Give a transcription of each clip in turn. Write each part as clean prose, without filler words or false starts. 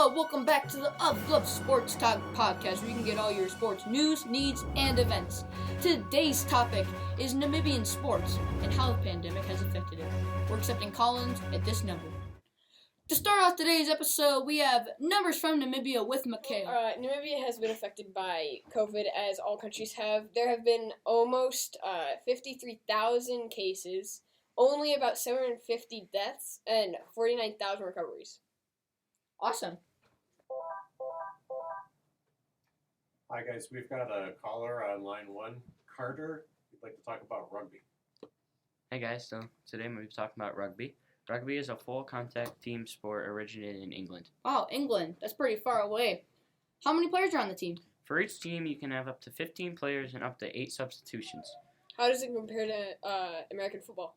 Hello, welcome back to the Of Love Sports Talk podcast, where you can get all your sports news, needs, and events. Today's topic is Namibian sports and how the pandemic has affected it. We're accepting call-ins at this number. To start off today's episode, we have numbers from Namibia with Mikeal. Namibia has been affected by COVID, as all countries have. There have been almost 53,000 cases, only about 750 deaths, and 49,000 recoveries. Awesome. Hi guys, we've got a caller on line 1. Carter, we'd like to talk about rugby. Hey guys, so today we'll be talking about rugby. Rugby is a full contact team sport originated in England. Wow, England. That's pretty far away. How many players are on the team? For each team, you can have up to 15 players and up to 8 substitutions. How does it compare to American football?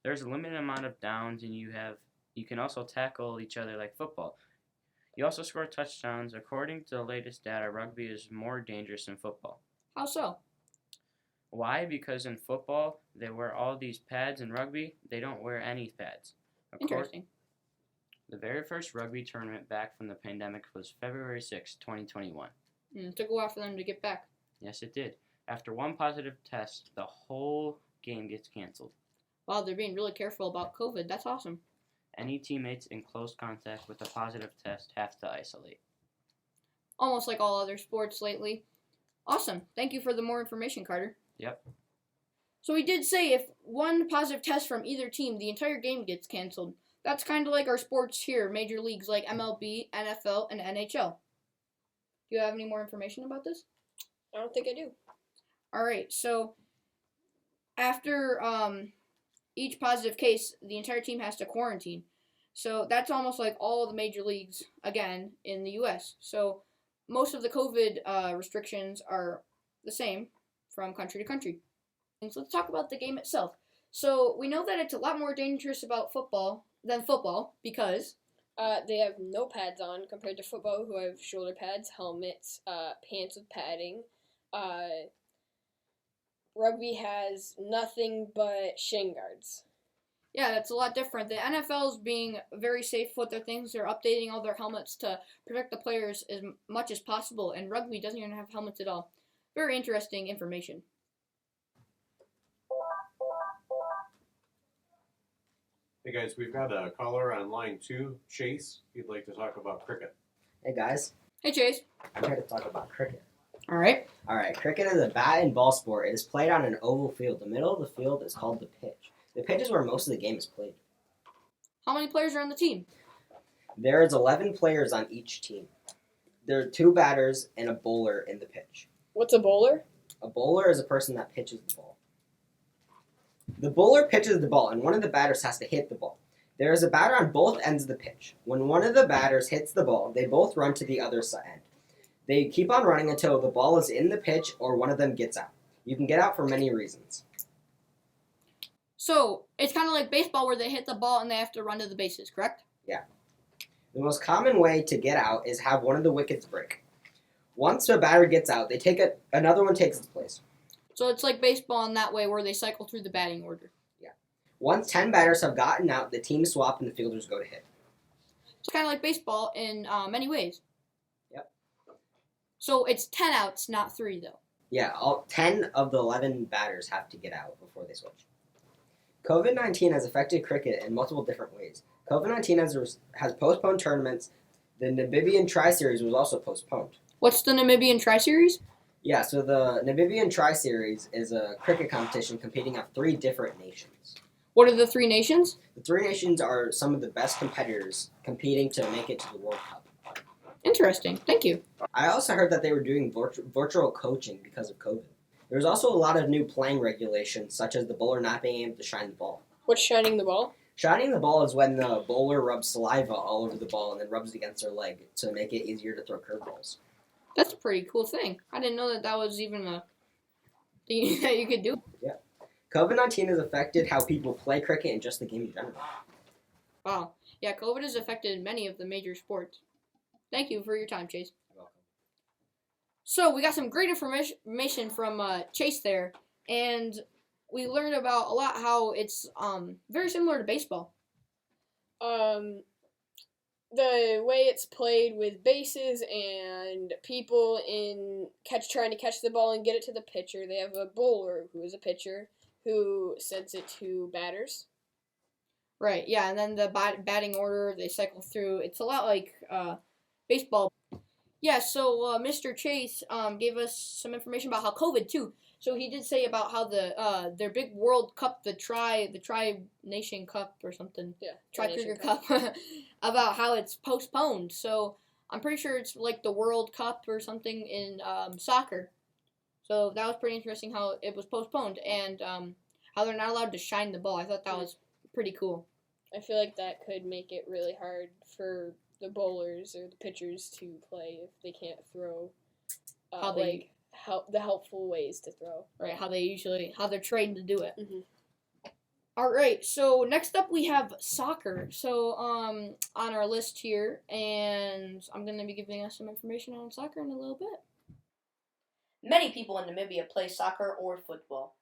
There's a limited amount of downs, and you can also tackle each other like football. You also score touchdowns. According to the latest data, rugby is more dangerous than football. How so? Why? Because in football, they wear all these pads. In rugby, they don't wear any pads. Interesting. The very first rugby tournament back from the pandemic was February 6, 2021. It took a while for them to get back. Yes, it did. After one positive test, the whole game gets canceled. Wow, they're being really careful about COVID. That's awesome. Any teammates in close contact with a positive test have to isolate. Almost like all other sports lately. Awesome. Thank you for the more information, Carter. Yep. So we did say if one positive test from either team, the entire game gets canceled. That's kind of like our sports here, major leagues like MLB, NFL, and NHL. Do you have any more information about this? I don't think I do. All right, so after each positive case, the entire team has to quarantine. So that's almost like all the major leagues, again, in the U.S. So most of the COVID restrictions are the same from country to country. And so let's talk about the game itself. So we know that it's a lot more dangerous about football than football because they have no pads on compared to football, who have shoulder pads, helmets, pants with padding. Rugby has nothing but shin guards. yeah, that's a lot different. The NFL is being very safe with their things. They're updating all their helmets to protect the players as much as possible, and rugby doesn't even have helmets at all. Very interesting information. Hey guys, we've got a caller on line 2. Chase, he'd like to talk about cricket. Hey guys, Hey, Chase. I'm here to talk about cricket. All right. Alright, cricket is a bat and ball sport. It is played on an oval field. The middle of the field is called the pitch. The pitch is where most of the game is played. How many players are on the team? There is 11 players on each team. There are 2 batters and a bowler in the pitch. What's a bowler? A bowler is a person that pitches the ball. The bowler pitches the ball, and one of the batters has to hit the ball. There is a batter on both ends of the pitch. When one of the batters hits the ball, they both run to the other end. They keep on running until the ball is in the pitch or one of them gets out. You can get out for many reasons. So it's kind of like baseball where they hit the ball and they have to run to the bases, correct? Yeah. The most common way to get out is have one of the wickets break. Once a batter gets out, they take it. Another one takes its place. So it's like baseball in that way where they cycle through the batting order. Yeah. Once 10 batters have gotten out, the team swap and the fielders go to hit. It's kind of like baseball in many ways. Yep. So it's 10 outs, not 3, though. Yeah, all 10 of the 11 batters have to get out before they switch. COVID-19 has affected cricket in multiple different ways. COVID-19 has postponed tournaments. The Namibian Tri-Series was also postponed. What's the Namibian Tri-Series? Yeah, so the Namibian Tri-Series is a cricket competition competing of 3 different nations. What are the 3 nations? The 3 nations are some of the best competitors competing to make it to the World Cup. Interesting. Thank you. I also heard that they were doing virtual coaching because of COVID. There's also a lot of new playing regulations, such as the bowler not being able to shine the ball. What's shining the ball? Shining the ball is when the bowler rubs saliva all over the ball and then rubs it against their leg to make it easier to throw curveballs. That's a pretty cool thing. I didn't know that was even a thing that you could do. Yeah. COVID-19 has affected how people play cricket and just the game in general. Wow. Yeah, COVID has affected many of the major sports. Thank you for your time, Chase. You're welcome. So we got some great information from Chase there, and we learned about a lot how it's very similar to baseball. the way it's played with bases and people trying to catch the ball and get it to the pitcher. They have a bowler who is a pitcher who sends it to batters. Right, yeah, and then the batting order, they cycle through. It's a lot like baseball. Yeah, so Mr. Chase gave us some information about how COVID, too. So he did say about how their big World Cup, the Tri-Nation Cup or something. Yeah. Tri-Cricket Cup. About how it's postponed. So I'm pretty sure it's like the World Cup or something in soccer. So that was pretty interesting how it was postponed and how they're not allowed to shine the ball. I thought that was pretty cool. I feel like that could make it really hard for the bowlers or the pitchers to play if they can't throw. The helpful ways to throw. Right, how they're trained to do it. Mm-hmm. All right, so next up we have soccer. So on our list here, and I'm going to be giving us some information on soccer in a little bit. Many people in Namibia play soccer or football.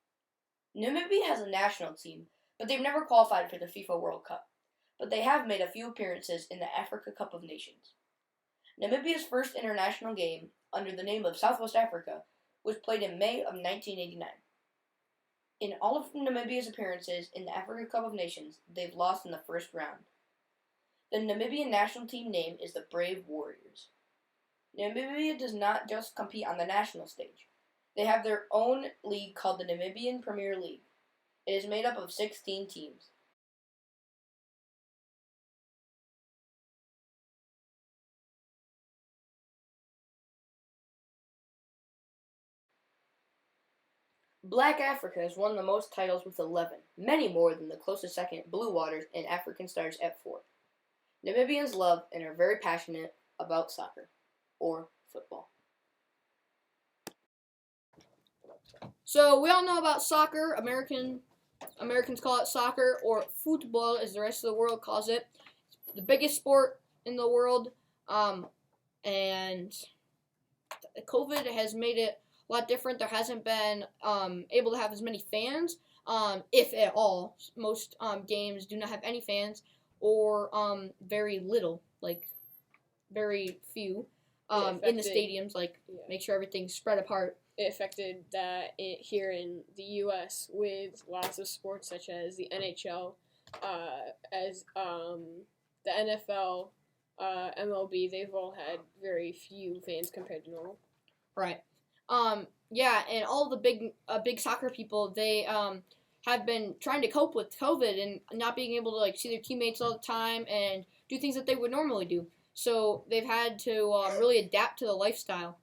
Namibia has a national team, but they've never qualified for the FIFA World Cup. But they have made a few appearances in the Africa Cup of Nations. Namibia's first international game, under the name of Southwest Africa, was played in May of 1989. In all of Namibia's appearances in the Africa Cup of Nations, they've lost in the first round. The Namibian national team name is the Brave Warriors. Namibia does not just compete on the national stage. They have their own league called the Namibian Premier League. It is made up of 16 teams. Black Africa has won the most titles with 11, many more than the closest second, Blue Waters, and African Stars at 4. Namibians love and are very passionate about soccer, or football. So we all know about soccer. Americans call it soccer, or football as the rest of the world calls it. It's the biggest sport in the world, and COVID has made it a lot different. There hasn't been able to have as many fans, if at all. Most games do not have any fans, or very little, like very few in the stadiums. Make sure everything's spread apart. It affected that here in the U.S. with lots of sports such as the NHL, as the NFL, MLB. They've all had very few fans compared to normal. Right. Yeah, and all the big soccer people, they have been trying to cope with COVID and not being able to see their teammates all the time and do things that they would normally do. So they've had to really adapt to the lifestyle.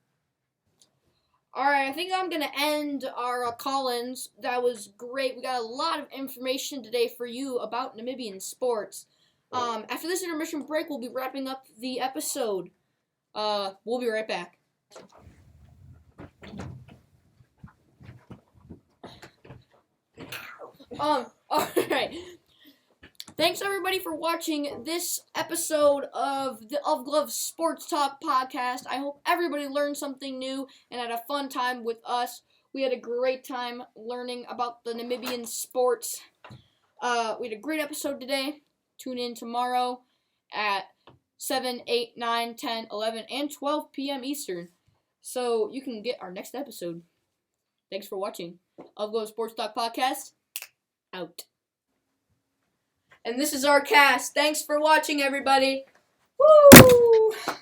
All right, I think I'm gonna end our call-ins. That was great. We got a lot of information today for you about Namibian sports. After this intermission break, we'll be wrapping up the episode. We'll be right back. All right. Thanks everybody for watching this episode of the Of Glove Sports Talk podcast. I hope everybody learned something new and had a fun time with us. We had a great time learning about the Namibian sports. We had a great episode today. Tune in tomorrow at 7, 8, 9, 10, 11, and 12 p.m. Eastern, so you can get our next episode. Thanks for watching. Of Glove Sports Talk podcast, out. And this is our cast. Thanks for watching, everybody. Woo!